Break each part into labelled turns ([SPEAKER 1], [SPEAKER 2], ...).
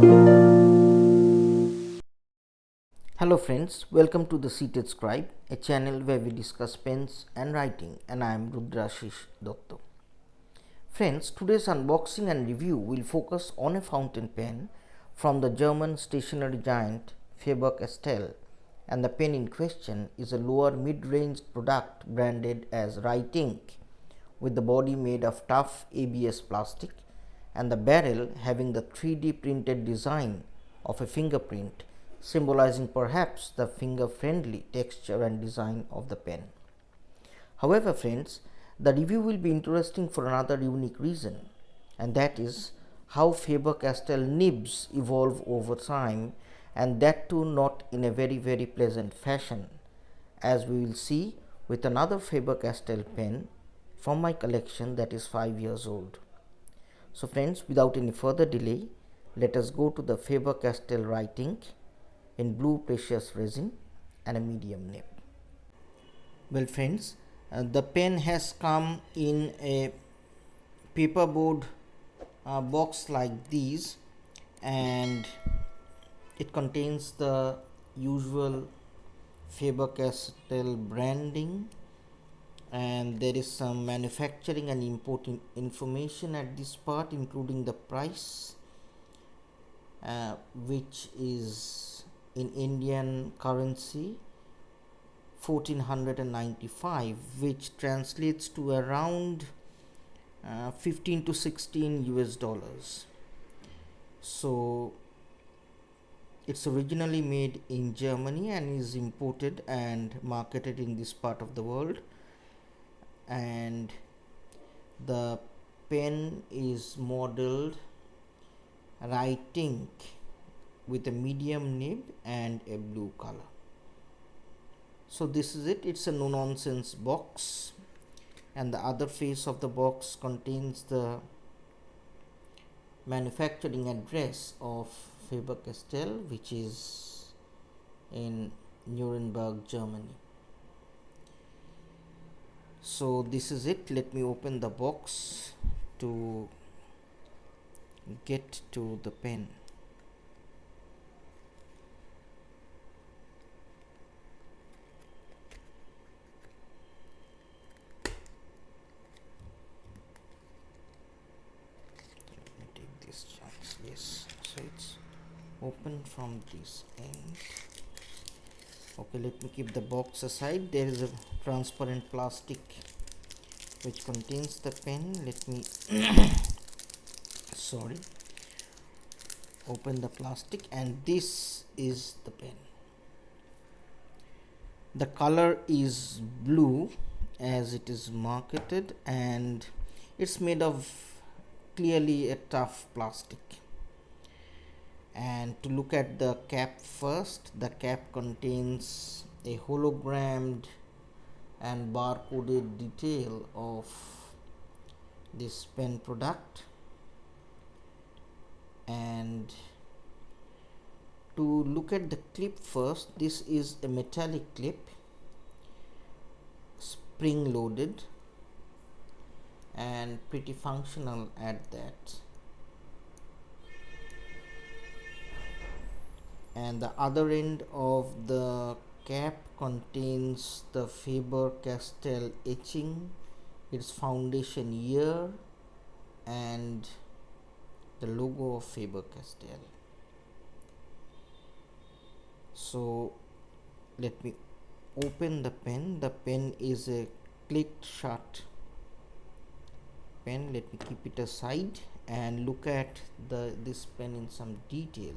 [SPEAKER 1] Hello friends, welcome to the Seated Scribe, a channel where we discuss pens and writing, and I am Rudrashish Dotto. Friends, today's unboxing and review will focus on a fountain pen from the German stationery giant Faber-Castell, and the pen in question is a lower mid-range product branded as Writink, with the body made of tough ABS plastic and the barrel having the 3D printed design of a fingerprint, symbolizing perhaps the finger-friendly texture and design of the pen. However, friends, the review will be interesting for another unique reason, and that is how Faber-Castell nibs evolve over time, and that too not in a very pleasant fashion, as we will see with another Faber-Castell pen from my collection that is 5 years old. So friends, without any further delay, let us go to the Faber-Castell Writink in blue precious resin and a medium nib. Well friends, the pen has come in a paperboard box like these, and it contains the usual Faber-Castell branding, and there is some manufacturing and importing information at this part, including the price, which is in Indian currency 1495, which translates to around 15 to 16 US dollars. So it's originally made in Germany and is imported and marketed in this part of the world, and the pen is modeled Writink with a medium nib and a blue color. So this is it. It's a no nonsense box, and the other face of the box contains the manufacturing address of Faber-Castell, which is in Nuremberg, Germany. So this is it. Let me open the box to get to the pen. Let me take this chance. Yes, so it's open from this end. Okay, let me keep the box aside. There is a transparent plastic which contains the pen. Let me open the plastic, and this is the pen. The color is blue as it is marketed, and it's made of clearly a tough plastic. And to look at the cap first, the cap contains a hologrammed and barcoded detail of this pen product. And to look at the clip first, this is a metallic clip, spring loaded and pretty functional at that. And the other end of the cap contains the Faber-Castell etching, its foundation year, and the logo of Faber-Castell. So let me open the pen. The pen is a clicked shut pen. Let me keep it aside and look at this pen in some detail.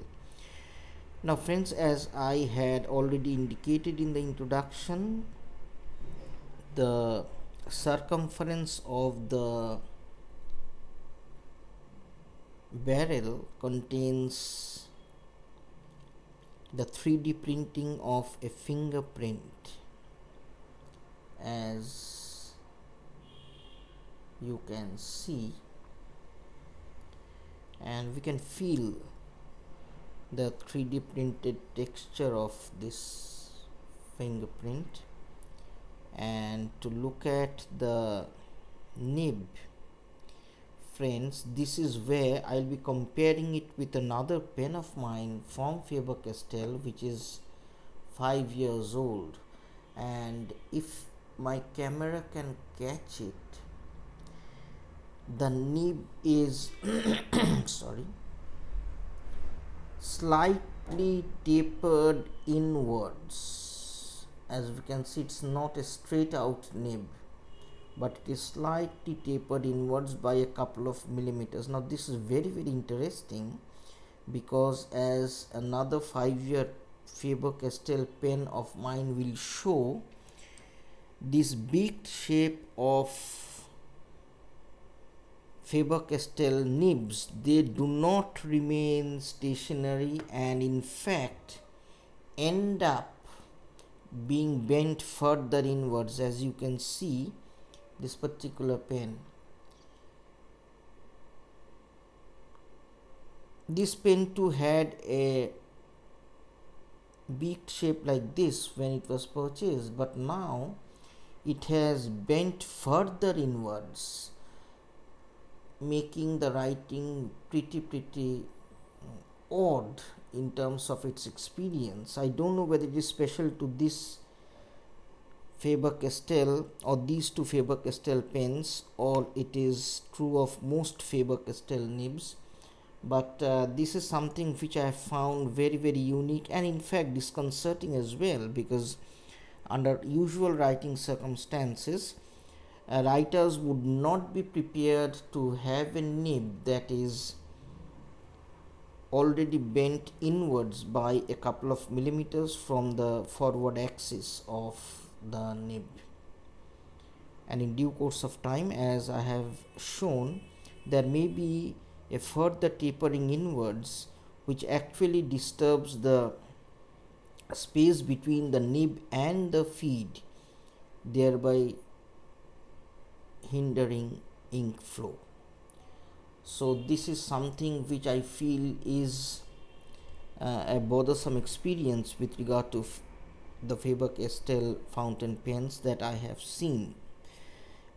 [SPEAKER 1] Now friends, as I had already indicated in the introduction, the circumference of the barrel contains the 3D printing of a fingerprint, as you can see, and we can feel the 3D printed texture of this fingerprint. And to look at the nib, friends, this is where I'll be comparing it with another pen of mine from Faber-Castell, which is 5 years old, and if my camera can catch it, the nib is sorry, slightly tapered inwards. As we can see, it's not a straight out nib, but it is slightly tapered inwards by a couple of millimeters. Now this is very interesting, because as another 5-year Faber-Castell pen of mine will show, this beaked shape of Faber-Castell nibs, they do not remain stationary and in fact end up being bent further inwards. As you can see, this particular pen, this pen too had a beaked shape like this when it was purchased, but now it has bent further inwards, making the writing pretty odd in terms of its experience. I don't know whether it is special to this Faber-Castell or these two Faber-Castell pens, or it is true of most Faber-Castell nibs, but this is something which I have found very unique and in fact disconcerting as well, because under usual writing circumstances, writers would not be prepared to have a nib that is already bent inwards by a couple of millimeters from the forward axis of the nib. And in due course of time, as I have shown, there may be a further tapering inwards which actually disturbs the space between the nib and the feed, thereby hindering ink flow. So this is something which I feel is a bothersome experience with regard to the Faber-Castell fountain pens that I have seen.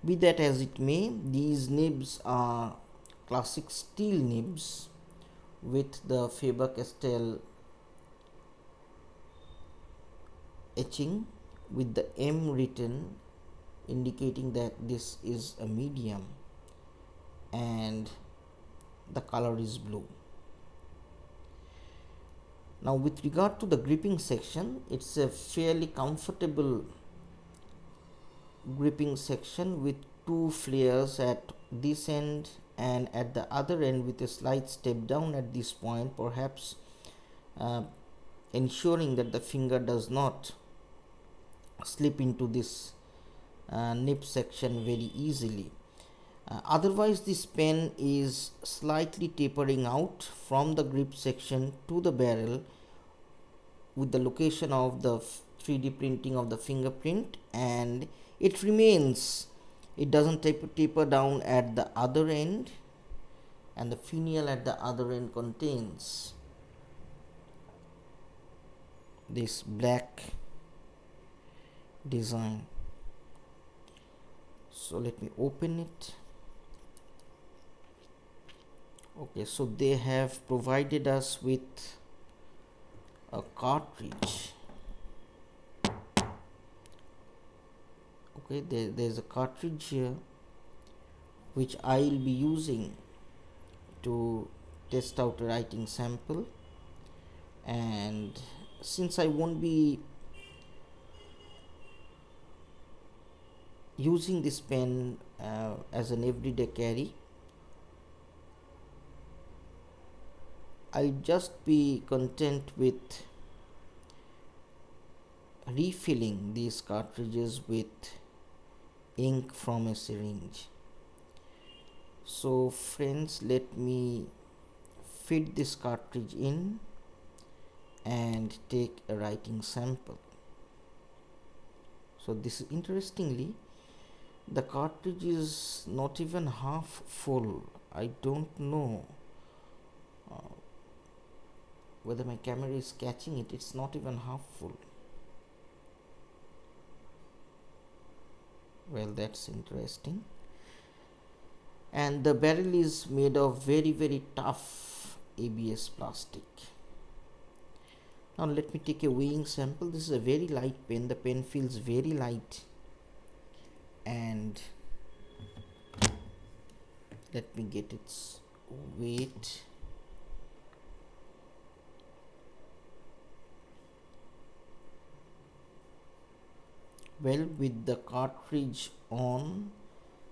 [SPEAKER 1] Be that as it may, these nibs are classic steel nibs with the Faber-Castell etching with the M written, indicating that this is a medium, and the color is blue. Now with regard to the gripping section, it's a fairly comfortable gripping section with two flares at this end and at the other end, with a slight step down at this point, perhaps ensuring that the finger does not slip into this nib section very easily. Otherwise, this pen is slightly tapering out from the grip section to the barrel with the location of the 3D printing of the fingerprint, and it remains, it doesn't taper down at the other end, and the finial at the other end contains this black design. So let me open it. Okay, so they have provided us with a cartridge. Okay, there's a cartridge here which I'll be using to test out a writing sample, and since I won't be using this pen as an everyday carry, I'll just be content with refilling these cartridges with ink from a syringe. So friends, let me fit this cartridge in and take a writing sample. So this is, interestingly, the cartridge is not even half full. I don't know whether my camera is catching it. It's not even half full. Well, that's interesting. and the barrel is made of very tough ABS plastic. Now let me take a weighing sample. This is a very light pen. The pen feels very light, and let me get its weight. Well, with the cartridge on,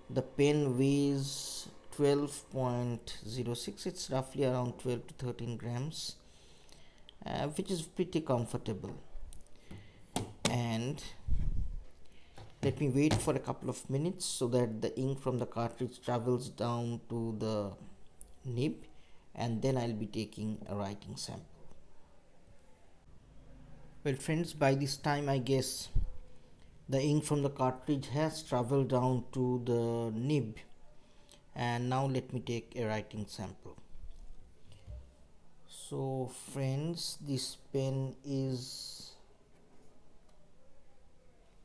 [SPEAKER 1] the pen weighs 12.06. It's roughly around 12 to 13 grams, which is pretty comfortable. And let me wait for a couple of minutes so that the ink from the cartridge travels down to the nib, and then I'll be taking a writing sample. Well friends, by this time I guess the ink from the cartridge has traveled down to the nib, and now let me take a writing sample. So friends, this pen is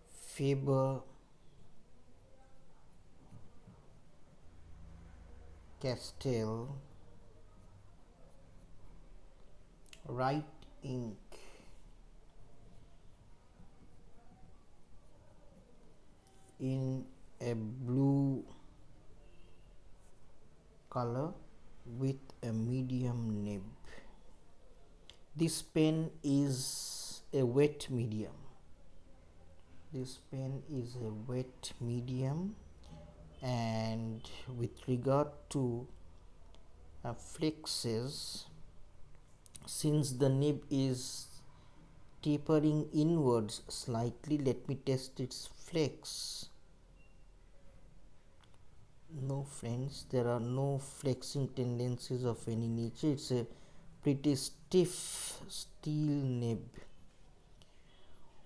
[SPEAKER 1] Faber Castell Writink in a blue color with a medium nib. This pen is a wet medium. This pen is a wet medium, and with regard to flexes, since the nib is tapering inwards slightly, let me test its flex. No friends, there are no flexing tendencies of any nature. It's a pretty stiff steel nib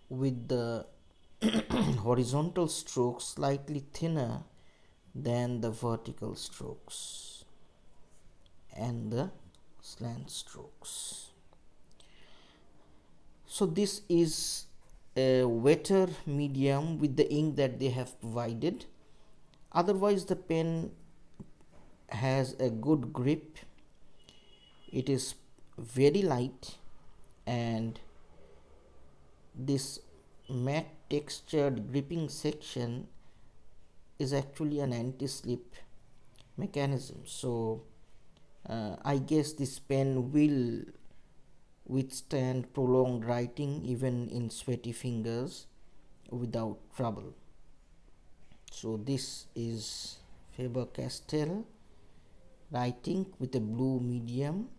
[SPEAKER 1] with the horizontal strokes slightly thinner than the vertical strokes and the slant strokes. So this is a wetter medium with the ink that they have provided. Otherwise the pen has a good grip. It is very light, and this matte textured gripping section is actually an anti-slip mechanism. So I guess this pen will withstand prolonged writing even in sweaty fingers without trouble. So this is Faber-Castell Writink with a blue medium,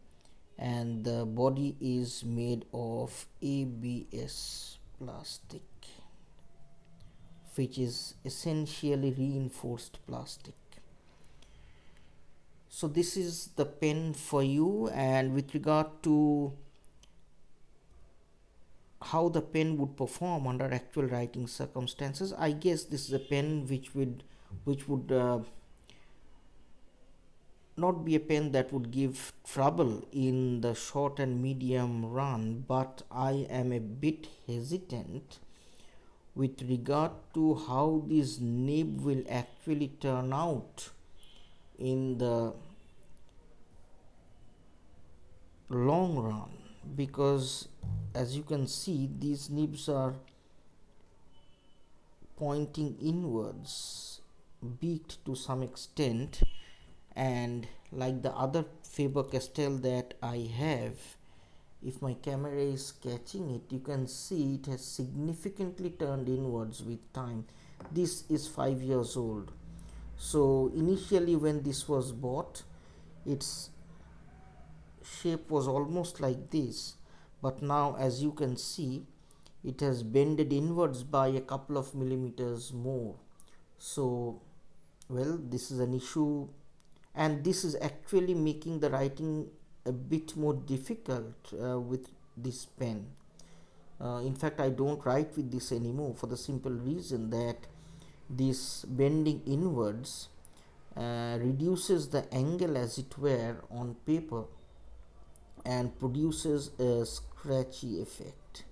[SPEAKER 1] and the body is made of ABS plastic, which is essentially reinforced plastic. So this is the pen for you, and with regard to how the pen would perform under actual writing circumstances, I guess this is a pen which would not be a pen that would give trouble in the short and medium run, but I am a bit hesitant with regard to how this nib will actually turn out in the long run, because as you can see, these nibs are pointing inwards, beaked to some extent, and like the other Faber-Castell that I have, if my camera is catching it, you can see it has significantly turned inwards with time. This is 5 years old. So initially when this was bought, its shape was almost like this, but now as you can see, it has bended inwards by a couple of millimeters more. So well, this is an issue, and this is actually making the writing a bit more difficult with this pen. In fact, I don't write with this anymore for the simple reason that this bending inwards reduces the angle, as it were, on paper and produces a scratchy effect.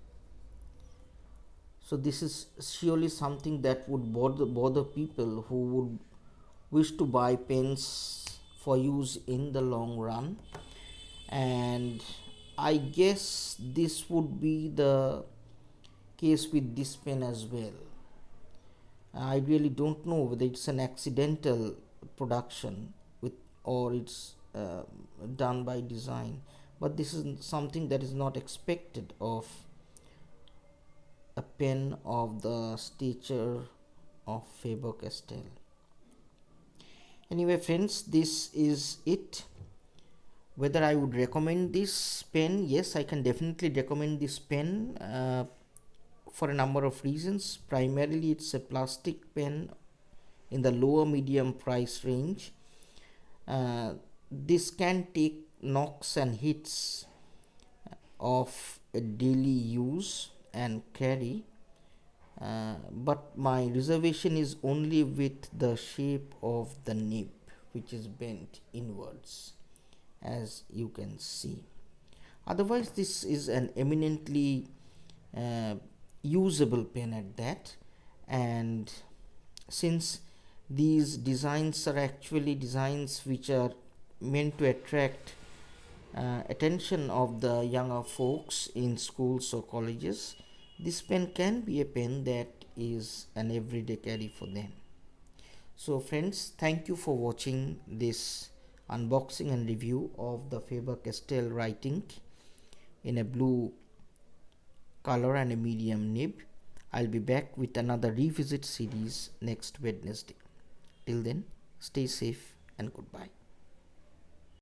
[SPEAKER 1] So this is surely something that would bother people who wish to buy pens for use in the long run, and I guess this would be the case with this pen as well. I really don't know whether it's an accidental production with or it's done by design, but this is something that is not expected of a pen of the stature of Faber-Castell. Anyway friends, this is it. Whether I would recommend this pen, yes, I can definitely recommend this pen for a number of reasons. Primarily, it's a plastic pen in the lower medium price range. This can take knocks and hits of a daily use and carry, but my reservation is only with the shape of the nib, which is bent inwards, as you can see. Otherwise, this is an eminently usable pen at that, and since these designs are actually designs which are meant to attract attention of the younger folks in schools or colleges, this pen can be a pen that is an everyday carry for them. So friends, thank you for watching this unboxing and review of the Faber-Castell Writink in a blue color and a medium nib. I'll be back with another revisit series next Wednesday. Till then, stay safe and goodbye.